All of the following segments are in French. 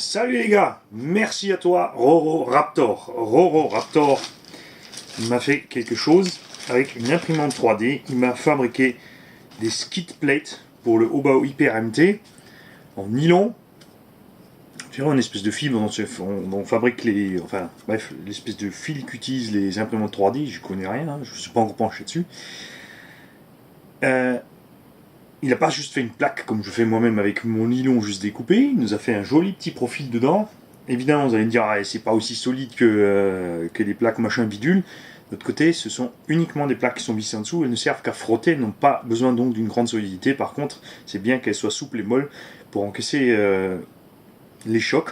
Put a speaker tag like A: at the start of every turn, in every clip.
A: Salut les gars, merci à toi Roro Raptor. Roro Raptor m'a fait quelque chose avec une imprimante 3D. Il m'a fabriqué des skid plates pour le Obao Hyper MT en nylon. C'est vraiment une espèce de fibre dont on fabrique les. Enfin, bref, l'espèce de fil qu'utilisent les imprimantes 3D. Je connais rien, hein, je ne suis pas encore penché dessus. Il n'a pas juste fait une plaque comme je fais moi-même avec mon nylon juste découpé, il nous a fait un joli petit profil dedans. Évidemment, vous allez me dire, ah, c'est pas aussi solide que les plaques machin bidule. De l'autre côté, ce sont uniquement des plaques qui sont vissées en dessous, elles ne servent qu'à frotter, elles n'ont pas besoin donc d'une grande solidité. Par contre, c'est bien qu'elles soient souples et molles pour encaisser les chocs.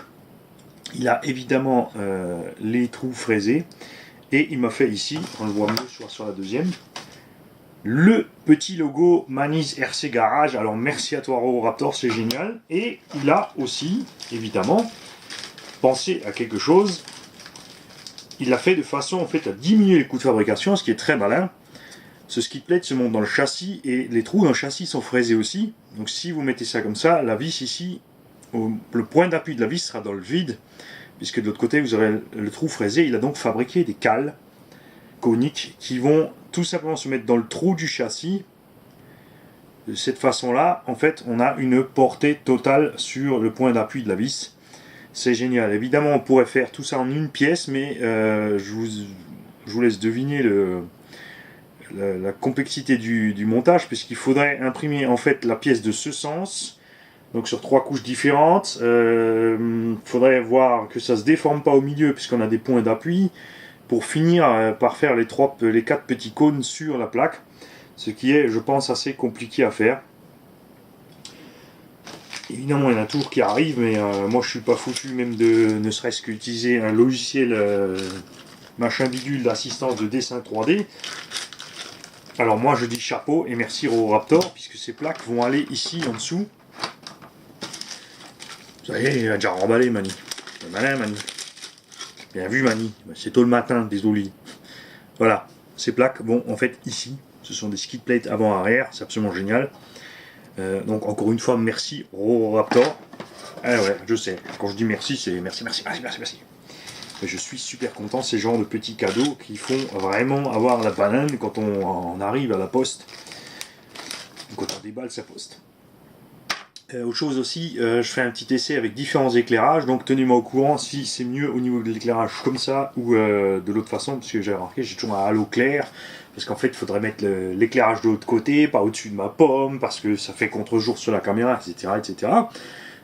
A: Il a évidemment les trous fraisés, et il m'a fait ici, on le voit mieux sur la deuxième, le petit logo Manise RC Garage. Alors merci à toi Roro Raptor, c'est génial. Et il a aussi évidemment pensé à quelque chose. Il l'a fait de façon en fait à diminuer les coûts de fabrication, ce qui est très malin. Ce skid plate se monte dans le châssis et les trous dans le châssis sont fraisés aussi. Donc si vous mettez ça comme ça, la vis ici, le point d'appui de la vis sera dans le vide, puisque de l'autre côté vous aurez le trou fraisé. Il a donc fabriqué des cales coniques qui vont tout simplement se mettre dans le trou du châssis. De cette façon là, en fait, on a une portée totale sur le point d'appui de la vis. C'est génial. Évidemment, on pourrait faire tout ça en une pièce, mais je vous laisse deviner la complexité du montage, puisqu'il faudrait imprimer en fait la pièce de ce sens, donc sur 3 couches différentes. Il faudrait voir que ça se déforme pas au milieu, puisqu'on a des points d'appui, pour finir par faire les 4 petits cônes sur la plaque, ce qui est, je pense, assez compliqué à faire. Évidemment, il y en a toujours qui arrivent, mais moi je suis pas foutu même de ne serait-ce qu'utiliser un logiciel machin bidule d'assistance de dessin 3D. Alors moi je dis chapeau et merci Roro Raptor, puisque ces plaques vont aller ici en dessous. Vous savez, il a déjà remballé Mani. C'est malin Mani. Bien vu Mani, c'est tôt le matin, désolé. Voilà, ces plaques vont en fait ici. Ce sont des skid plates avant-arrière, c'est absolument génial. Donc encore une fois, merci Roro Raptor. Ah ouais, je sais, quand je dis merci, c'est merci. Et je suis super content, ces genres de petits cadeaux qui font vraiment avoir la banane quand on arrive à la poste, quand on déballe sa poste. Autre chose aussi, je fais un petit essai avec différents éclairages, donc tenez-moi au courant si c'est mieux au niveau de l'éclairage comme ça ou de l'autre façon, parce que j'ai remarqué, j'ai toujours un halo clair, parce qu'en fait il faudrait mettre l'éclairage de l'autre côté, pas au-dessus de ma pomme, parce que ça fait contre-jour sur la caméra, etc.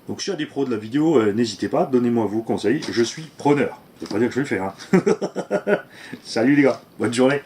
A: Donc s'il y a des pros de la vidéo, n'hésitez pas, donnez-moi vos conseils, je suis preneur. Ça veut pas dire que je vais le faire. Hein. Salut les gars, bonne journée.